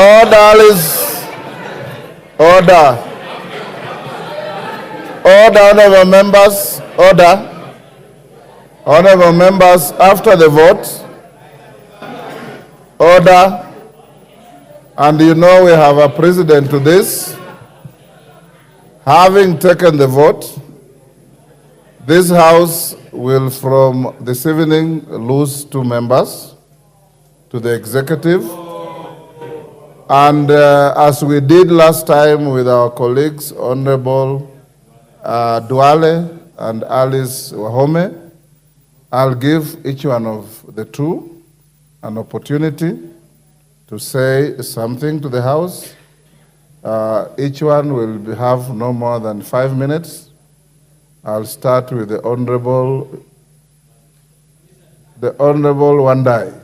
Order is order. Order, honorable members. Order. Honorable members, after the vote. Order. And you know we have a precedent to this. Having taken the vote, this House will from this evening lose 2 members to the executive. And as we did last time with our colleagues, Honorable Duale and Alice Wahome, I'll give each one of the 2 an opportunity to say something to the House. Each one will have no more than 5 minutes. I'll start with the Honorable Wandayi.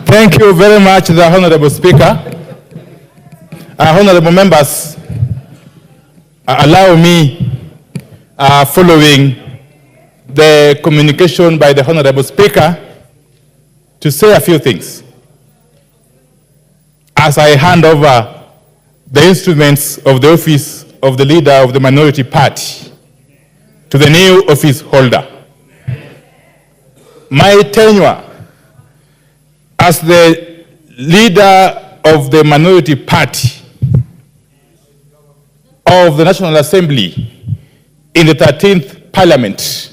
Thank you very much, the Honorable Speaker. Honorable members, allow me, following the communication by the Honorable Speaker, to say a few things as I hand over the instruments of the office of the leader of the minority party to the new office holder. My tenure as the leader of the minority party of the National Assembly in the 13th Parliament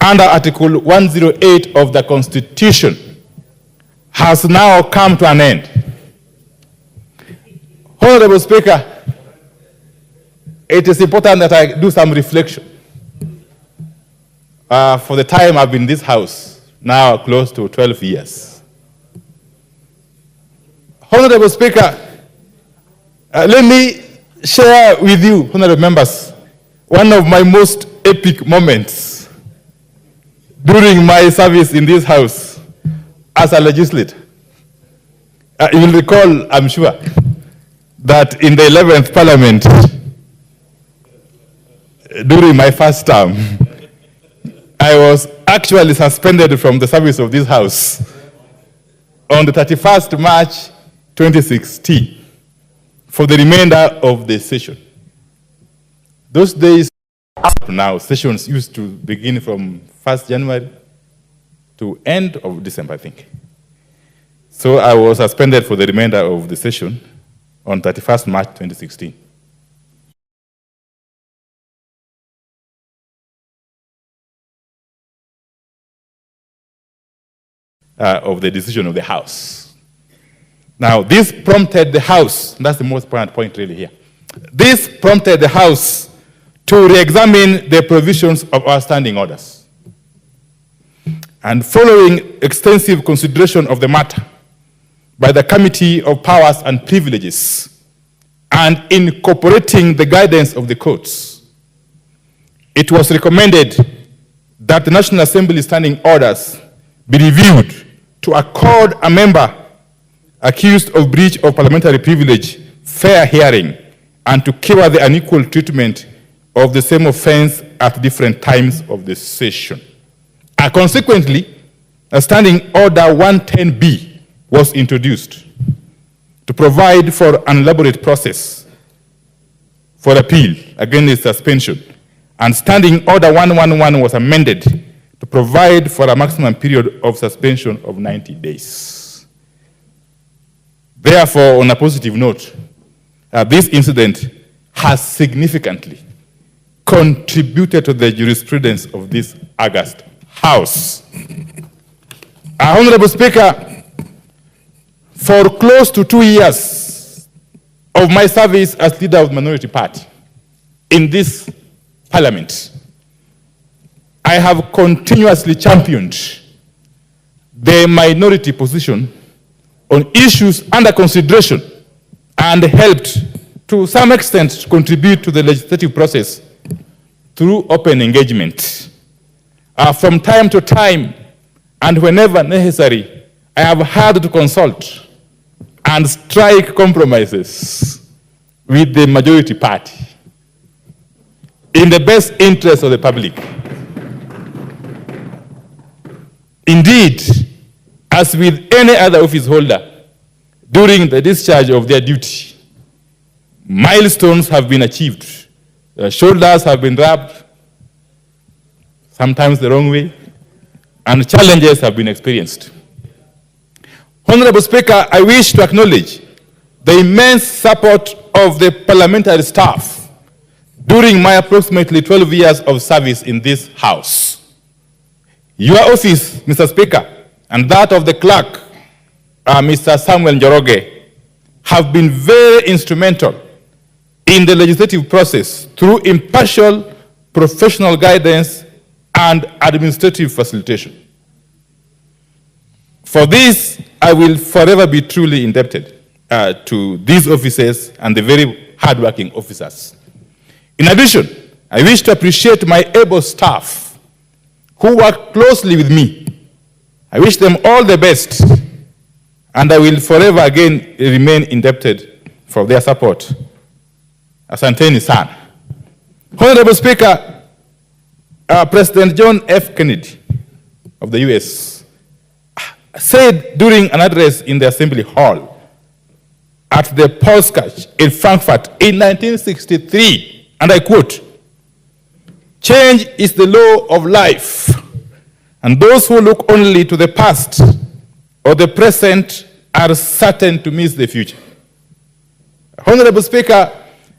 under Article 108 of the Constitution has now come to an end. Honorable Speaker, it is important that I do some reflection. For the time I've been in this House, now close to 12 years. Honorable Speaker, let me share with you, honorable members, one of my most epic moments during my service in this House as a legislator. You will recall, I'm sure, that in the 11th Parliament, during my first term, I was actually suspended from the service of this House on the 31st March 2016 for the remainder of the session. Those days up now, sessions used to begin from 1st January to end of December, I think. So I was suspended for the remainder of the session on 31st March 2016. Of the decision of the House. Now, this prompted the House, that's the most important point really here. This prompted the House to re-examine the provisions of our standing orders. And following extensive consideration of the matter by the Committee of Powers and Privileges and incorporating the guidance of the courts, it was recommended that the National Assembly standing orders be reviewed to accord a member accused of breach of parliamentary privilege fair hearing and to cure the unequal treatment of the same offense at different times of the session. Consequently, a standing order 110B was introduced to provide for an elaborate process for appeal against suspension, and standing order 111 was amended to provide for a maximum period of suspension of 90 days. Therefore, on a positive note, this incident has significantly contributed to the jurisprudence of this august House. Honorable Speaker, for close to 2 years of my service as leader of the minority party in this Parliament, I have continuously championed the minority position on issues under consideration and helped to some extent contribute to the legislative process through open engagement. From time to time and whenever necessary, I have had to consult and strike compromises with the majority party. in the best interest of the public. Indeed, as with any other office holder, during the discharge of their duty, milestones have been achieved. Shoulders have been rubbed, sometimes the wrong way, and challenges have been experienced. Honorable Speaker, I wish to acknowledge the immense support of the parliamentary staff during my approximately 12 years of service in this House. Your office, Mr. Speaker, and that of the clerk, Mr. Samuel Njoroge, have been very instrumental in the legislative process through impartial professional guidance and administrative facilitation. For this, I will forever be truly indebted to these officers and the very hardworking officers. In addition, I wish to appreciate my able staff who work closely with me. I wish them all the best, and I will forever again remain indebted for their support. Asanteni sana. Honorable Speaker, President John F. Kennedy of the US said during an address in the Assembly Hall at the Polskach in Frankfurt in 1963, and I quote, "Change is the law of life, and those who look only to the past or the present are certain to miss the future." Honorable Speaker,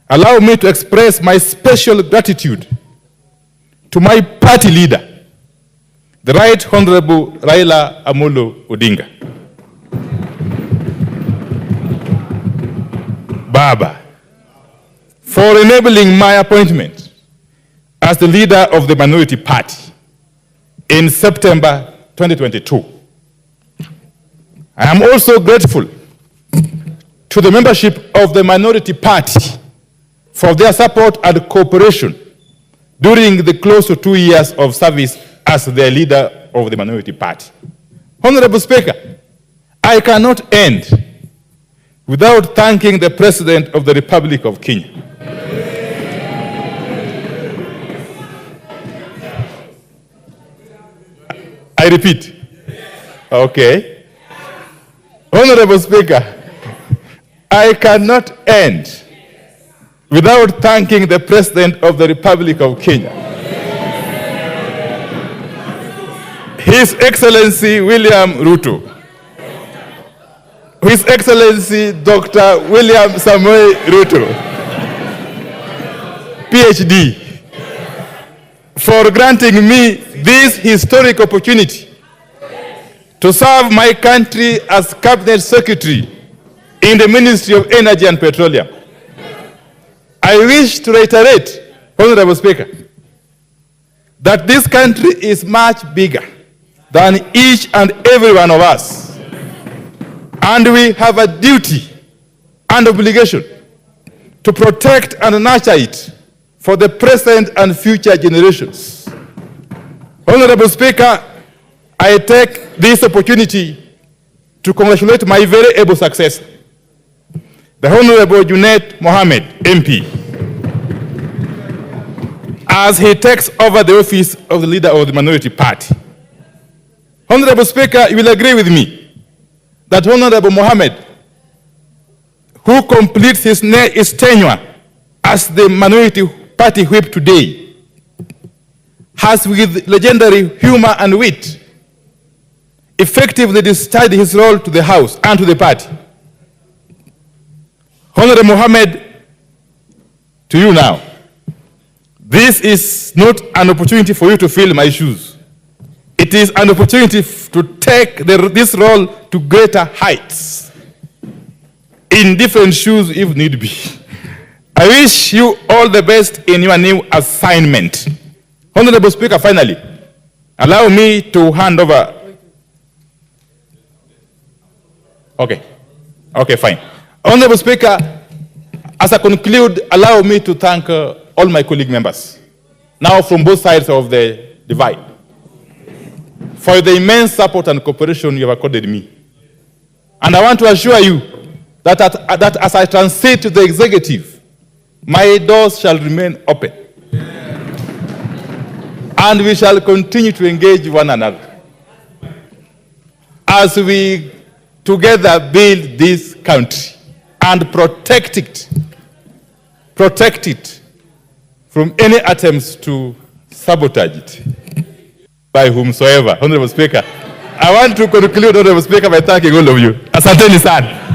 allow me to express my special gratitude to my party leader, the Right Honorable Raila Amolo Odinga. Baba, for enabling my appointment as the leader of the minority party in September 2022. I am also grateful to the membership of the minority party for their support and cooperation during the close to 2 years of service as the leader of the minority party. Honorable Speaker, I cannot end without thanking the President of the Republic of Kenya. I repeat. Okay. Honorable Speaker, I cannot end without thanking the President of the Republic of Kenya, His Excellency William Ruto, His Excellency Dr. William Samoei Ruto, PhD, for granting me this historic opportunity to serve my country as Cabinet Secretary in the Ministry of Energy and Petroleum. I wish to reiterate, Honorable Speaker, that this country is much bigger than each and every one of us. And we have a duty and obligation to protect and nurture it for the present and future generations. Honorable Speaker, I take this opportunity to congratulate my very able successor, the Honorable Junet Mohammed, MP, as he takes over the office of the leader of the minority party. Honorable Speaker, you will agree with me that Honorable Mohammed, who completes his tenure as the minority party whip today, has with legendary humor and wit effectively discharged his role to the House and to the party. Honorable Mohammed, to you now. This is not an opportunity for you to fill my shoes. It is an opportunity to take this role to greater heights in different shoes if need be. I wish you all the best in your new assignment. Honorable Speaker, finally, allow me to hand over. Okay, fine. Honorable Speaker, as I conclude, allow me to thank all my colleague members, now from both sides of the divide, for the immense support and cooperation you have accorded me. And I want to assure you that as I transit to the executive, my doors shall remain open. And we shall continue to engage one another as we together build this country and protect it from any attempts to sabotage it by whomsoever. Honorable Speaker, I want to conclude, Honorable Speaker, by thanking all of you. Asanteni sana.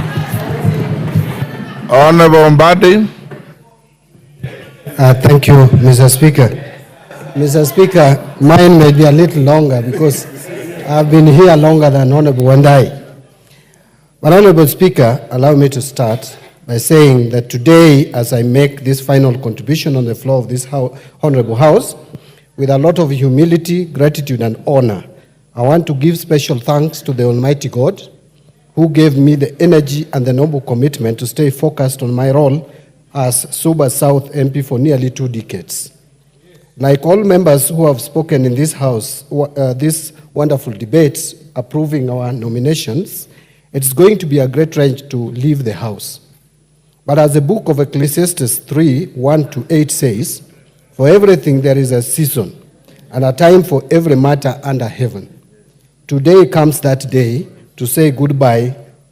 Honorable Wandayi. Thank you, Mr. Speaker. Mr. Speaker, mine may be a little longer because I've been here longer than Honorable Wandayi. But Honorable Speaker, allow me to start by saying that today, as I make this final contribution on the floor of this Honorable House, with a lot of humility, gratitude, and honor, I want to give special thanks to the Almighty God, who gave me the energy and the noble commitment to stay focused on my role as Suba South MP for nearly 2 decades. Like all members who have spoken in this House, these wonderful debates approving our nominations, it's going to be a great range to leave the House. But as the book of Ecclesiastes 3:1-8 says, for everything there is a season and a time for every matter under heaven. Today comes that day to say goodbye